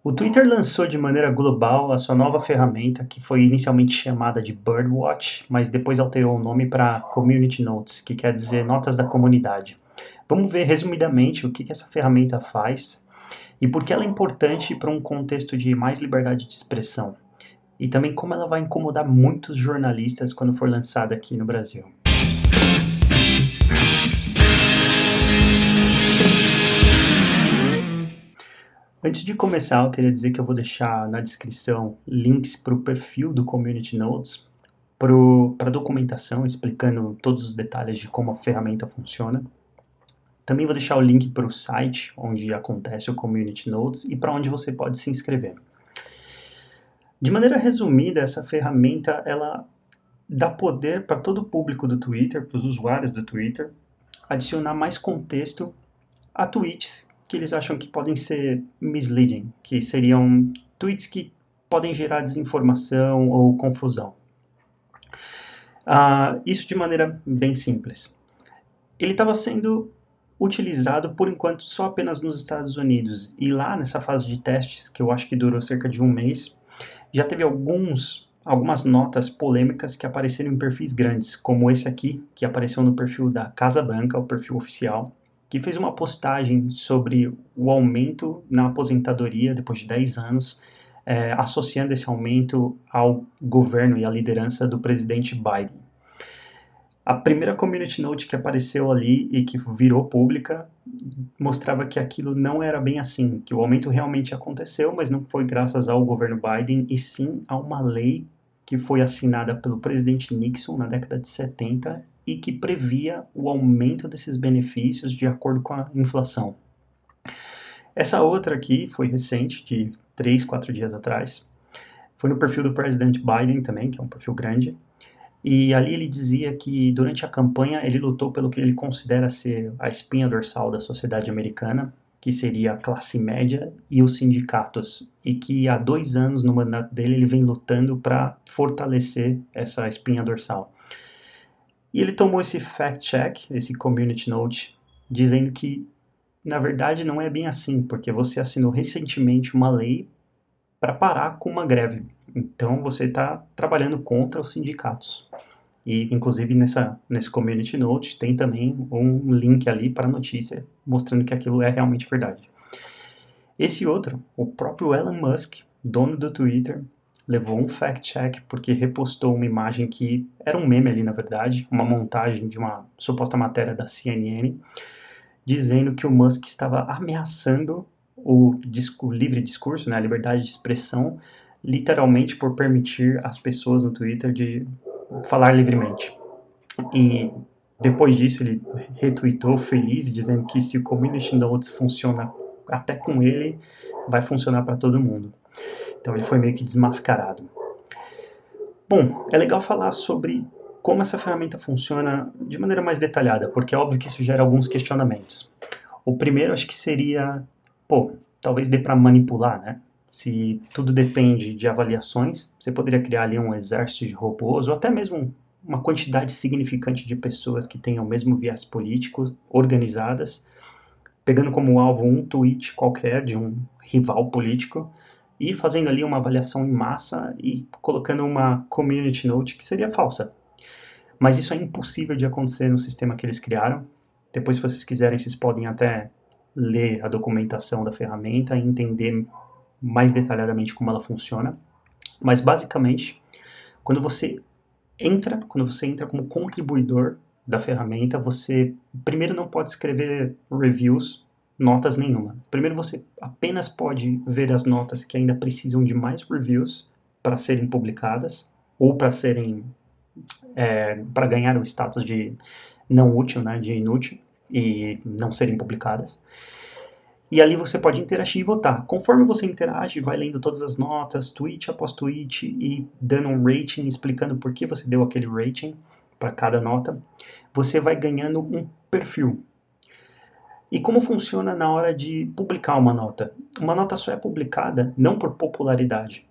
O Twitter lançou de maneira global a sua nova ferramenta, que foi inicialmente chamada de Birdwatch, mas depois alterou o nome para Community Notes, que quer dizer notas da comunidade. Vamos ver resumidamente o que essa ferramenta faz e por que ela é importante para um contexto de mais liberdade de expressão. E também como ela vai incomodar muitos jornalistas quando for lançada aqui no Brasil. Antes de começar, eu queria dizer que eu vou deixar na descrição links para o perfil do Community Notes, para documentação explicando todos os detalhes de como a ferramenta funciona. Também vou deixar o link para o site onde acontece o Community Notes e para onde você pode se inscrever. De maneira resumida, essa ferramenta ela dá poder para todo o público do Twitter, para os usuários do Twitter, adicionar mais contexto a tweets que eles acham que podem ser misleading, que seriam tweets que podem gerar desinformação ou confusão. Isso de maneira bem simples. Ele estava sendo utilizado, por enquanto, só apenas nos Estados Unidos. E lá, nessa fase de testes, que eu acho que durou cerca de um mês, já teve algumas notas polêmicas que apareceram em perfis grandes, como esse aqui, que apareceu no perfil da Casa Branca, o perfil oficial, que fez uma postagem sobre o aumento na aposentadoria depois de 10 anos, associando esse aumento ao governo e à liderança do presidente Biden. A primeira community note que apareceu ali e que virou pública mostrava que aquilo não era bem assim, que o aumento realmente aconteceu, mas não foi graças ao governo Biden, e sim a uma lei que foi assinada pelo presidente Nixon na década de 70 e que previa o aumento desses benefícios de acordo com a inflação. Essa outra aqui foi recente, de 3, 4 dias atrás. Foi no perfil do presidente Biden também, que é um perfil grande. E ali ele dizia que durante a campanha ele lutou pelo que ele considera ser a espinha dorsal da sociedade americana, que seria a classe média e os sindicatos, e que há 2 anos no mandato dele ele vem lutando para fortalecer essa espinha dorsal. E ele tomou esse fact-check, esse community note, dizendo que na verdade não é bem assim, porque você assinou recentemente uma lei para parar com uma greve. Então você está trabalhando contra os sindicatos. E inclusive nesse community note tem também um link ali para a notícia mostrando que aquilo é realmente verdade. Esse outro, o próprio Elon Musk, dono do Twitter, levou um fact-check porque repostou uma imagem que era um meme ali na verdade, uma montagem de uma suposta matéria da CNN, dizendo que o Musk estava ameaçando o livre discurso, né, a liberdade de expressão, literalmente por permitir às pessoas no Twitter de falar livremente. E depois disso ele retweetou feliz, dizendo que se o Community Notes funciona até com ele, vai funcionar para todo mundo. Então ele foi meio que desmascarado. Bom, é legal falar sobre como essa ferramenta funciona de maneira mais detalhada, porque é óbvio que isso gera alguns questionamentos. O primeiro acho que seria, talvez dê para manipular, né? Se tudo depende de avaliações, você poderia criar ali um exército de robôs ou até mesmo uma quantidade significante de pessoas que tenham o mesmo viés político, organizadas, pegando como alvo um tweet qualquer de um rival político e fazendo ali uma avaliação em massa e colocando uma community note que seria falsa. Mas isso é impossível de acontecer no sistema que eles criaram. Depois, se vocês quiserem, vocês podem até ler a documentação da ferramenta e entender mais detalhadamente como ela funciona. Mas, basicamente, quando você entra como contribuidor da ferramenta, você primeiro não pode escrever reviews, notas nenhuma. Primeiro você apenas pode ver as notas que ainda precisam de mais reviews para serem publicadas ou para ganhar o status de não útil, né, de inútil e não serem publicadas. E ali você pode interagir e votar. Conforme você interage, vai lendo todas as notas, tweet após tweet, e dando um rating, explicando por que você deu aquele rating para cada nota, você vai ganhando um perfil. E como funciona na hora de publicar uma nota? Uma nota só é publicada não por popularidade.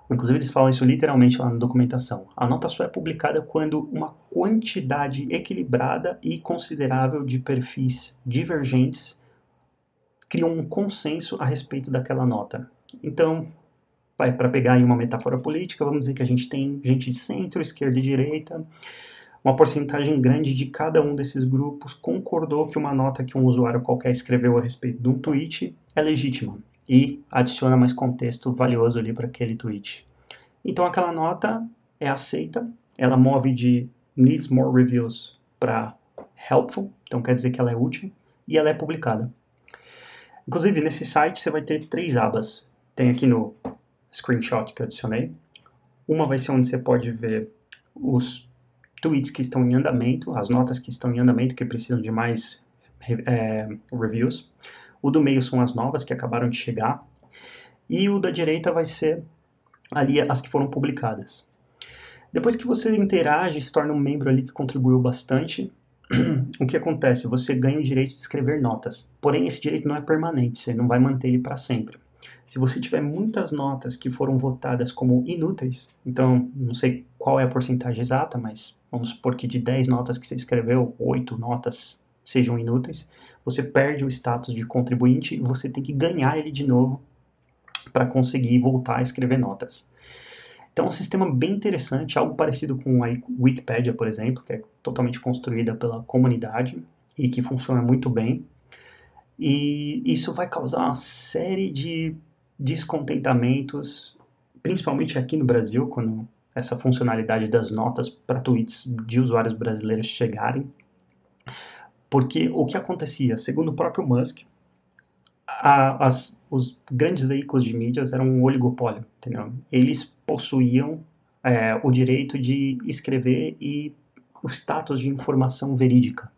Inclusive eles falam isso literalmente lá na documentação. A nota só é publicada quando uma quantidade equilibrada e considerável de perfis divergentes criam um consenso a respeito daquela nota. Então, para pegar aí uma metáfora política, vamos dizer que a gente tem gente de centro, esquerda e direita. Uma porcentagem grande de cada um desses grupos concordou que uma nota que um usuário qualquer escreveu a respeito de um tweet é legítima e adiciona mais contexto valioso ali para aquele tweet. Então aquela nota é aceita, ela move de needs more reviews para helpful, então quer dizer que ela é útil, e ela é publicada. Inclusive, nesse site você vai ter 3 abas. Tem aqui no screenshot que eu adicionei. Uma vai ser onde você pode ver os tweets que estão em andamento, as notas que estão em andamento, que precisam de mais reviews. O do meio são as novas que acabaram de chegar. E o da direita vai ser ali as que foram publicadas. Depois que você interage e se torna um membro ali que contribuiu bastante, o que acontece? Você ganha o direito de escrever notas. Porém, esse direito não é permanente, você não vai manter ele para sempre. Se você tiver muitas notas que foram votadas como inúteis, então não sei qual é a porcentagem exata, mas vamos supor que de 10 notas que você escreveu, 8 notas sejam inúteis, você perde o status de contribuinte e você tem que ganhar ele de novo para conseguir voltar a escrever notas. Então é um sistema bem interessante, algo parecido com a Wikipedia, por exemplo, que é totalmente construída pela comunidade e que funciona muito bem. E isso vai causar uma série de descontentamentos, principalmente aqui no Brasil, quando essa funcionalidade das notas para tweets de usuários brasileiros chegarem. Porque o que acontecia, segundo o próprio Musk, os grandes veículos de mídias eram um oligopólio, entendeu? Eles possuíam o direito de escrever e o status de informação verídica.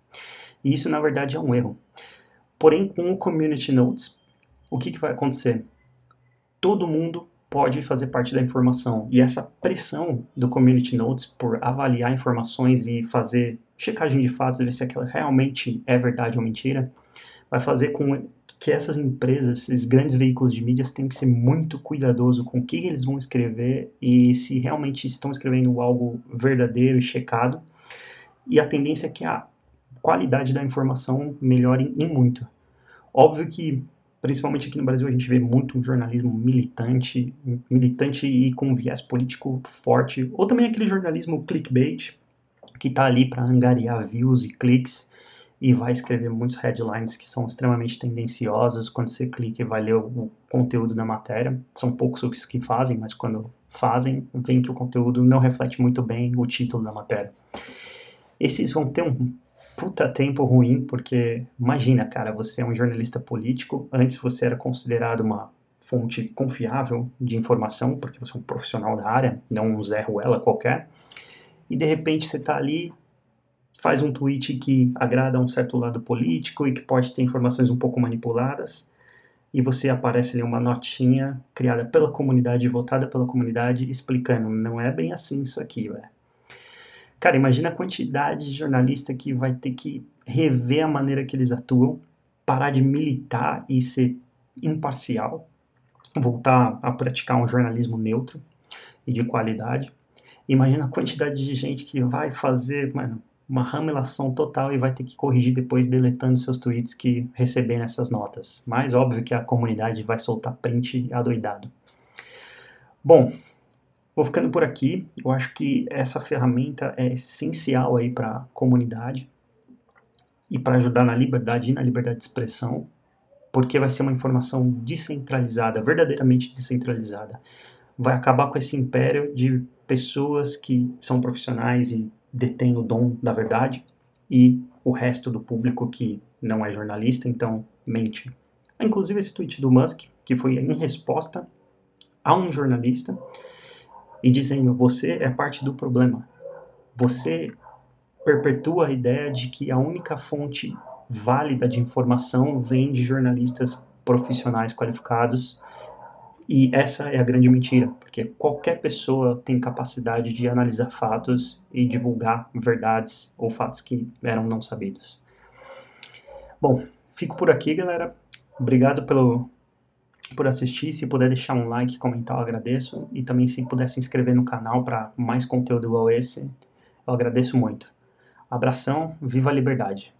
E isso, na verdade, é um erro. Porém, com o Community Notes, o que vai acontecer? Todo mundo pode fazer parte da informação. E essa pressão do Community Notes por avaliar informações e fazer checagem de fatos e ver se aquilo realmente é verdade ou mentira, vai fazer com que essas empresas, esses grandes veículos de mídias, tenham que ser muito cuidadosos com o que eles vão escrever e se realmente estão escrevendo algo verdadeiro e checado. E a tendência é que a qualidade da informação melhore em muito. Óbvio que, principalmente aqui no Brasil, a gente vê muito um jornalismo militante e com um viés político forte, ou também aquele jornalismo clickbait, que está ali para angariar views e cliques, e vai escrever muitos headlines que são extremamente tendenciosos. Quando você clica e vai ler o conteúdo da matéria, são poucos os que fazem, mas quando fazem, vem que o conteúdo não reflete muito bem o título da matéria. Esses vão ter um puta tempo ruim, porque imagina, cara, você é um jornalista político, antes você era considerado uma fonte confiável de informação, porque você é um profissional da área, não um Zé Ruela qualquer, e de repente você está ali, faz um tweet que agrada a um certo lado político e que pode ter informações um pouco manipuladas, e você aparece ali uma notinha criada pela comunidade, votada pela comunidade, explicando, não é bem assim isso aqui, velho. Cara, imagina a quantidade de jornalista que vai ter que rever a maneira que eles atuam, parar de militar e ser imparcial, voltar a praticar um jornalismo neutro e de qualidade. Imagina a quantidade de gente que vai fazer, mano, uma ramilação total e vai ter que corrigir depois deletando seus tweets que receberam essas notas. Mas óbvio que a comunidade vai soltar print adoidado. Bom, vou ficando por aqui. Eu acho que essa ferramenta é essencial aí para a comunidade e para ajudar na liberdade e na liberdade de expressão, porque vai ser uma informação descentralizada, verdadeiramente descentralizada. Vai acabar com esse império de pessoas que são profissionais e detêm o dom da verdade e o resto do público que não é jornalista, então mente. Inclusive esse tweet do Musk, que foi em resposta a um jornalista, e dizendo, você é parte do problema. Você perpetua a ideia de que a única fonte válida de informação vem de jornalistas profissionais qualificados, e essa é a grande mentira, porque qualquer pessoa tem capacidade de analisar fatos e divulgar verdades ou fatos que eram não sabidos. Bom, fico por aqui, galera. Obrigado por assistir. Se puder deixar um like, comentar, eu agradeço. E também se puder se inscrever no canal para mais conteúdo igual esse, eu agradeço muito. Abração, viva a liberdade!